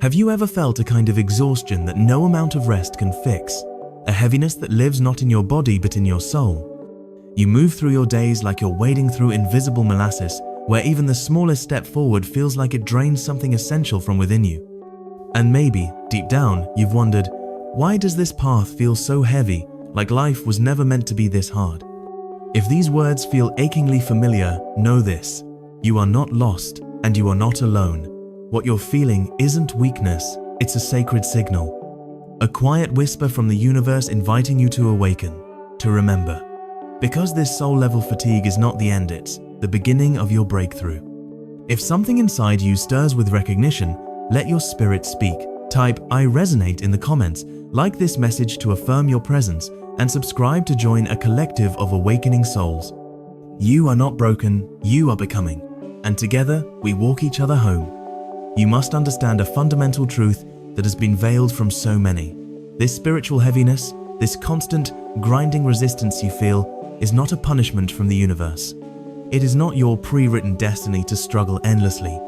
Have you ever felt a kind of exhaustion that no amount of rest can fix? A heaviness that lives not in your body but in your soul? You move through your days like you're wading through invisible molasses, where even the smallest step forward feels like it drains something essential from within you. And maybe, deep down, you've wondered, why does this path feel so heavy, like life was never meant to be this hard? If these words feel achingly familiar, know this: you are not lost, and you are not alone. What you're feeling isn't weakness, it's a sacred signal. A quiet whisper from the universe inviting you to awaken, to remember. Because this soul-level fatigue is not the end, it's the beginning of your breakthrough. If something inside you stirs with recognition, let your spirit speak. Type "I resonate" in the comments, like this message to affirm your presence, and subscribe to join a collective of awakening souls. You are not broken, you are becoming. And together, we walk each other home. You must understand a fundamental truth that has been veiled from so many. This spiritual heaviness, this constant, grinding resistance you feel, is not a punishment from the universe. It is not your pre-written destiny to struggle endlessly.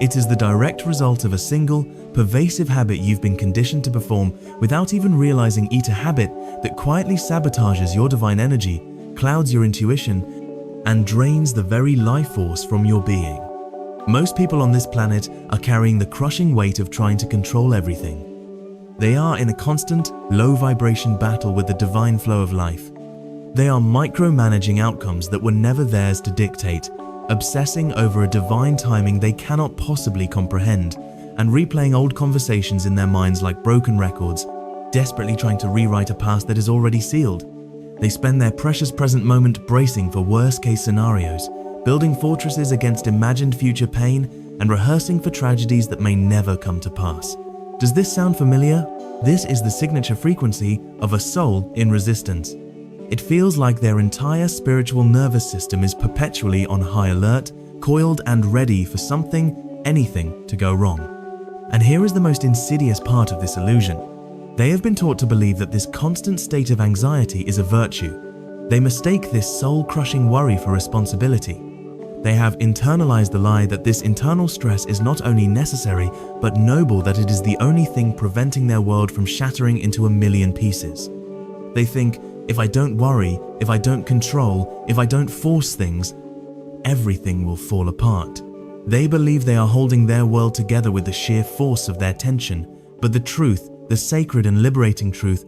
It is the direct result of a single, pervasive habit you've been conditioned to perform without even realizing it. A habit that quietly sabotages your divine energy, clouds your intuition, and drains the very life force from your being. Most people on this planet are carrying the crushing weight of trying to control everything. They are in a constant, low-vibration battle with the divine flow of life. They are micromanaging outcomes that were never theirs to dictate, obsessing over a divine timing they cannot possibly comprehend, and replaying old conversations in their minds like broken records, desperately trying to rewrite a past that is already sealed. They spend their precious present moment bracing for worst-case scenarios, building fortresses against imagined future pain, and rehearsing for tragedies that may never come to pass. Does this sound familiar? This is the signature frequency of a soul in resistance. It feels like their entire spiritual nervous system is perpetually on high alert, coiled and ready for something, anything, to go wrong. And here is the most insidious part of this illusion. They have been taught to believe that this constant state of anxiety is a virtue. They mistake this soul-crushing worry for responsibility. They have internalized the lie that this internal stress is not only necessary, but noble, that it is the only thing preventing their world from shattering into a million pieces. They think, if I don't worry, if I don't control, if I don't force things, everything will fall apart. They believe they are holding their world together with the sheer force of their tension, but the truth, the sacred and liberating truth,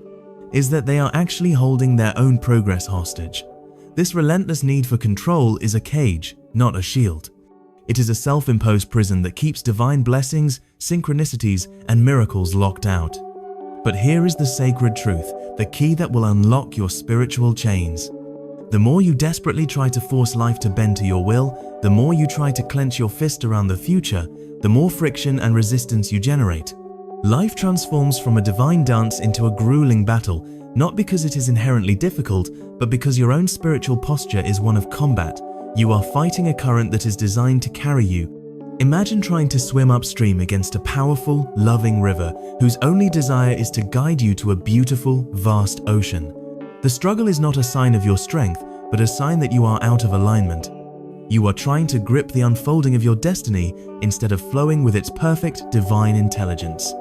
is that they are actually holding their own progress hostage. This relentless need for control is a cage, not a shield. It is a self-imposed prison that keeps divine blessings, synchronicities, and miracles locked out. But here is the sacred truth, the key that will unlock your spiritual chains. The more you desperately try to force life to bend to your will, the more you try to clench your fist around the future, the more friction and resistance you generate. Life transforms from a divine dance into a grueling battle, not because it is inherently difficult, but because your own spiritual posture is one of combat. You are fighting a current that is designed to carry you. Imagine trying to swim upstream against a powerful, loving river whose only desire is to guide you to a beautiful, vast ocean. The struggle is not a sign of your strength, but a sign that you are out of alignment. You are trying to grip the unfolding of your destiny instead of flowing with its perfect, divine intelligence.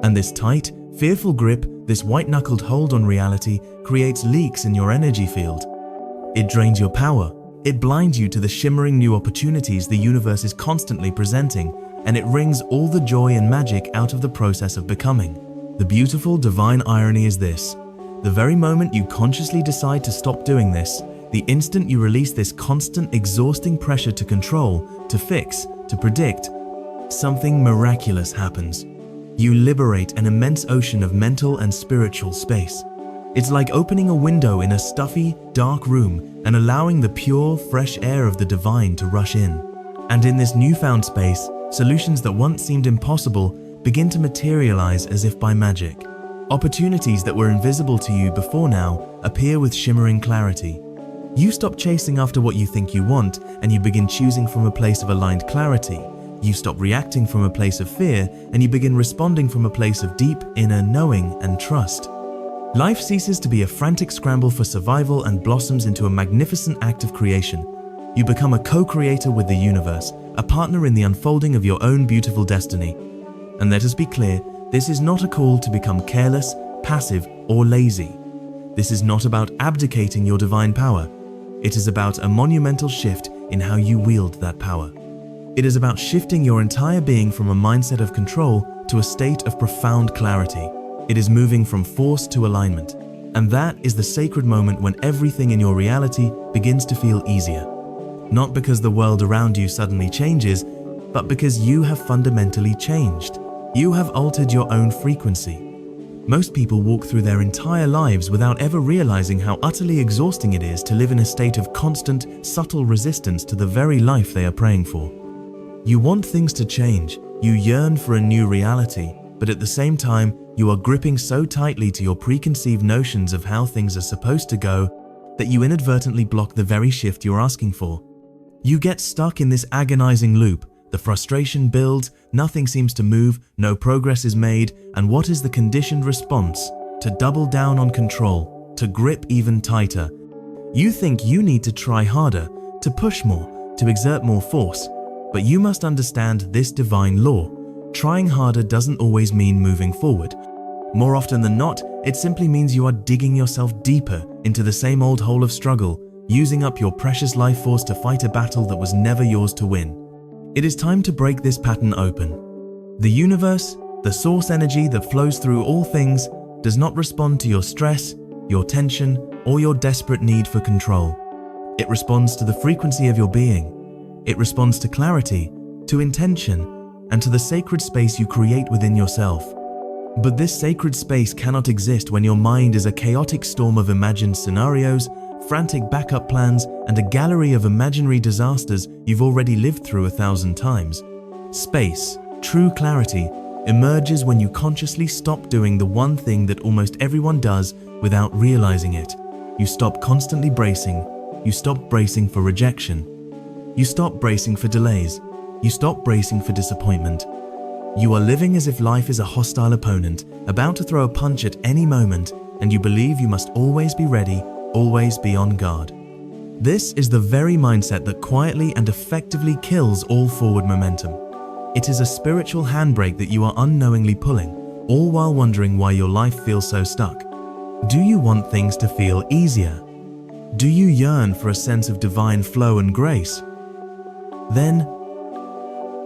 And this tight, fearful grip, this white-knuckled hold on reality, creates leaks in your energy field. It drains your power. It blinds you to the shimmering new opportunities the universe is constantly presenting, and it wrings all the joy and magic out of the process of becoming. The beautiful divine irony is this: the very moment you consciously decide to stop doing this, the instant you release this constant, exhausting pressure to control, to fix, to predict, something miraculous happens. You liberate an immense ocean of mental and spiritual space. It's like opening a window in a stuffy, dark room and allowing the pure, fresh air of the divine to rush in. And in this newfound space, solutions that once seemed impossible begin to materialize as if by magic. Opportunities that were invisible to you before now appear with shimmering clarity. You stop chasing after what you think you want, and you begin choosing from a place of aligned clarity. You stop reacting from a place of fear, and you begin responding from a place of deep inner knowing and trust. Life ceases to be a frantic scramble for survival and blossoms into a magnificent act of creation. You become a co-creator with the universe, a partner in the unfolding of your own beautiful destiny. And let us be clear, this is not a call to become careless, passive, or lazy. This is not about abdicating your divine power. It is about a monumental shift in how you wield that power. It is about shifting your entire being from a mindset of control to a state of profound clarity. It is moving from force to alignment. And that is the sacred moment when everything in your reality begins to feel easier. Not because the world around you suddenly changes, but because you have fundamentally changed. You have altered your own frequency. Most people walk through their entire lives without ever realizing how utterly exhausting it is to live in a state of constant, subtle resistance to the very life they are praying for. You want things to change, you yearn for a new reality, but at the same time, you are gripping so tightly to your preconceived notions of how things are supposed to go that you inadvertently block the very shift you're asking for. You get stuck in this agonizing loop. The frustration builds, nothing seems to move, no progress is made, and what is the conditioned response? To double down on control, to grip even tighter. You think you need to try harder, to push more, to exert more force, but you must understand this divine law. Trying harder doesn't always mean moving forward. More often than not, it simply means you are digging yourself deeper into the same old hole of struggle, using up your precious life force to fight a battle that was never yours to win. It is time to break this pattern open. The universe, the source energy that flows through all things, does not respond to your stress, your tension, or your desperate need for control. It responds to the frequency of your being. It responds to clarity, to intention, and to the sacred space you create within yourself. But this sacred space cannot exist when your mind is a chaotic storm of imagined scenarios, frantic backup plans, and a gallery of imaginary disasters you've already lived through 1,000 times. Space, true clarity, emerges when you consciously stop doing the one thing that almost everyone does without realizing it. You stop constantly bracing. You stop bracing for rejection. You stop bracing for delays. You stop bracing for disappointment. You are living as if life is a hostile opponent, about to throw a punch at any moment, and you believe you must always be ready, always be on guard. This is the very mindset that quietly and effectively kills all forward momentum. It is a spiritual handbrake that you are unknowingly pulling, all while wondering why your life feels so stuck. Do you want things to feel easier? Do you yearn for a sense of divine flow and grace? Then,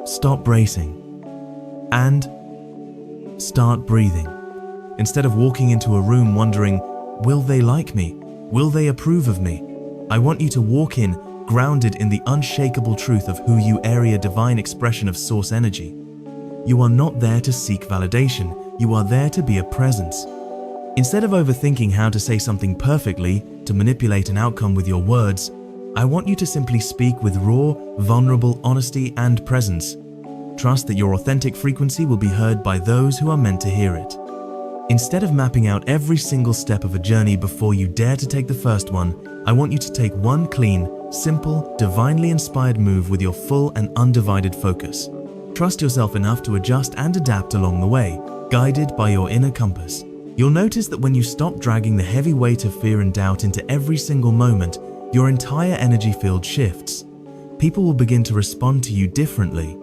stop bracing and start breathing. Instead of walking into a room wondering, will they like me? Will they approve of me? I want you to walk in, grounded in the unshakable truth of who you are, a divine expression of source energy. You are not there to seek validation, you are there to be a presence. Instead of overthinking how to say something perfectly, to manipulate an outcome with your words, I want you to simply speak with raw, vulnerable honesty and presence. Trust that your authentic frequency will be heard by those who are meant to hear it. Instead of mapping out every single step of a journey before you dare to take the first one, I want you to take one clean, simple, divinely inspired move with your full and undivided focus. Trust yourself enough to adjust and adapt along the way, guided by your inner compass. You'll notice that when you stop dragging the heavy weight of fear and doubt into every single moment, your entire energy field shifts. People will begin to respond to you differently.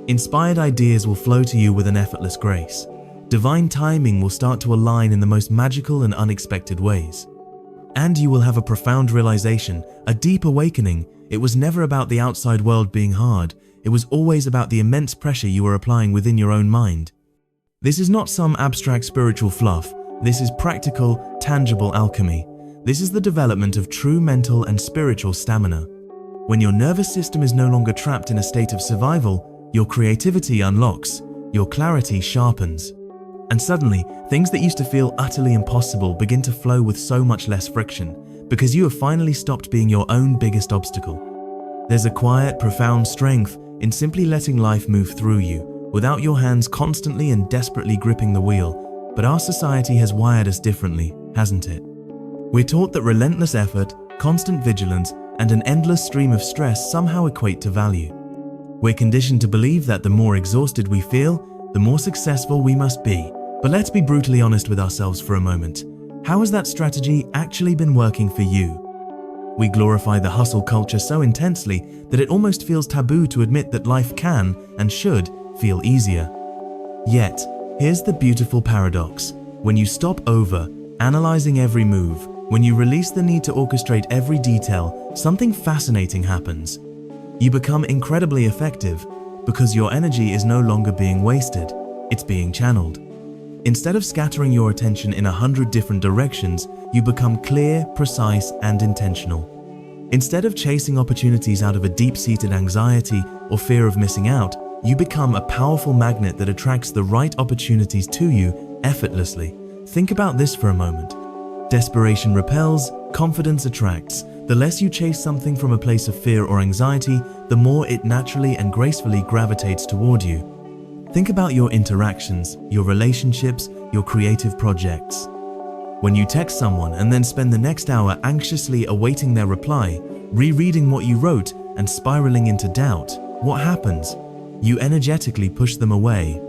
Inspired ideas will flow to you with an effortless grace. Divine timing will start to align in the most magical and unexpected ways. And you will have a profound realization, a deep awakening. It was never about the outside world being hard. It was always about the immense pressure you were applying within your own mind. This is not some abstract spiritual fluff. This is practical, tangible alchemy. This is the development of true mental and spiritual stamina. When your nervous system is no longer trapped in a state of survival, your creativity unlocks, your clarity sharpens. And suddenly, things that used to feel utterly impossible begin to flow with so much less friction, because you have finally stopped being your own biggest obstacle. There's a quiet, profound strength in simply letting life move through you, without your hands constantly and desperately gripping the wheel. But our society has wired us differently, hasn't it? We're taught that relentless effort, constant vigilance, and an endless stream of stress somehow equate to value. We're conditioned to believe that the more exhausted we feel, the more successful we must be. But let's be brutally honest with ourselves for a moment. How has that strategy actually been working for you? We glorify the hustle culture so intensely that it almost feels taboo to admit that life can and should feel easier. Yet, here's the beautiful paradox. When you stop over analyzing every move, when you release the need to orchestrate every detail, something fascinating happens. You become incredibly effective because your energy is no longer being wasted, it's being channeled. Instead of scattering your attention in 100 different directions, you become clear, precise, and intentional. Instead of chasing opportunities out of a deep-seated anxiety or fear of missing out, you become a powerful magnet that attracts the right opportunities to you effortlessly. Think about this for a moment. Desperation repels, confidence attracts. The less you chase something from a place of fear or anxiety, the more it naturally and gracefully gravitates toward you. Think about your interactions, your relationships, your creative projects. When you text someone and then spend the next hour anxiously awaiting their reply, rereading what you wrote and spiraling into doubt, what happens? You energetically push them away.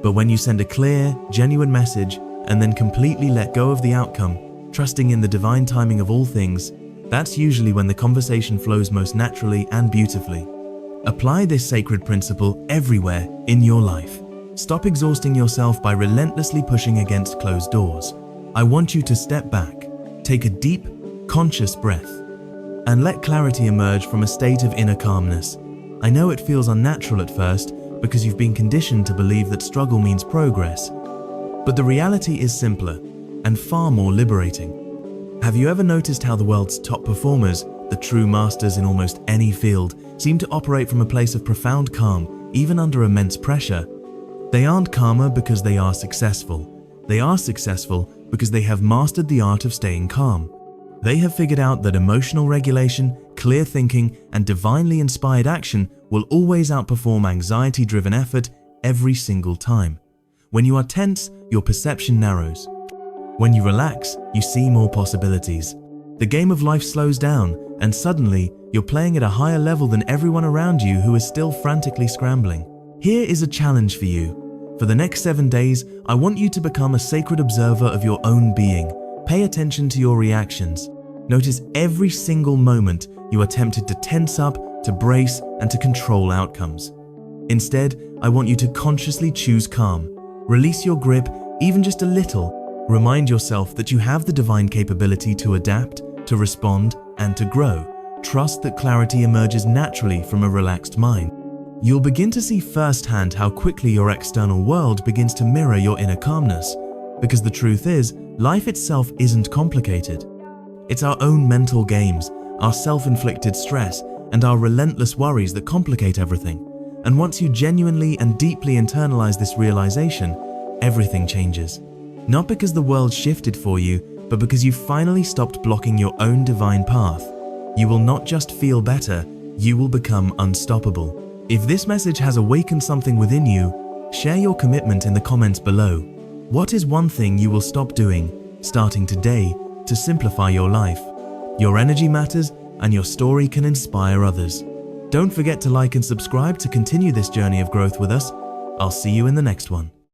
But when you send a clear, genuine message and then completely let go of the outcome, trusting in the divine timing of all things, that's usually when the conversation flows most naturally and beautifully. Apply this sacred principle everywhere in your life. Stop exhausting yourself by relentlessly pushing against closed doors. I want you to step back, take a deep, conscious breath, and let clarity emerge from a state of inner calmness. I know it feels unnatural at first because you've been conditioned to believe that struggle means progress, but the reality is simpler and far more liberating. Have you ever noticed how the world's top performers, the true masters in almost any field, seem to operate from a place of profound calm, even under immense pressure? They aren't calmer because they are successful. They are successful because they have mastered the art of staying calm. They have figured out that emotional regulation, clear thinking, and divinely inspired action will always outperform anxiety-driven effort every single time. When you are tense, your perception narrows. When you relax, you see more possibilities. The game of life slows down, and suddenly, you're playing at a higher level than everyone around you who is still frantically scrambling. Here is a challenge for you. For the next 7 days, I want you to become a sacred observer of your own being. Pay attention to your reactions. Notice every single moment you are tempted to tense up, to brace, and to control outcomes. Instead, I want you to consciously choose calm. Release your grip, even just a little. Remind yourself that you have the divine capability to adapt, to respond, and to grow. Trust that clarity emerges naturally from a relaxed mind. You'll begin to see firsthand how quickly your external world begins to mirror your inner calmness. Because the truth is, life itself isn't complicated. It's our own mental games, our self-inflicted stress, and our relentless worries that complicate everything. And once you genuinely and deeply internalize this realization, everything changes. Not because the world shifted for you, but because you finally stopped blocking your own divine path. You will not just feel better, you will become unstoppable. If this message has awakened something within you, share your commitment in the comments below. What is one thing you will stop doing, starting today, to simplify your life? Your energy matters, and your story can inspire others. Don't forget to like and subscribe to continue this journey of growth with us. I'll see you in the next one.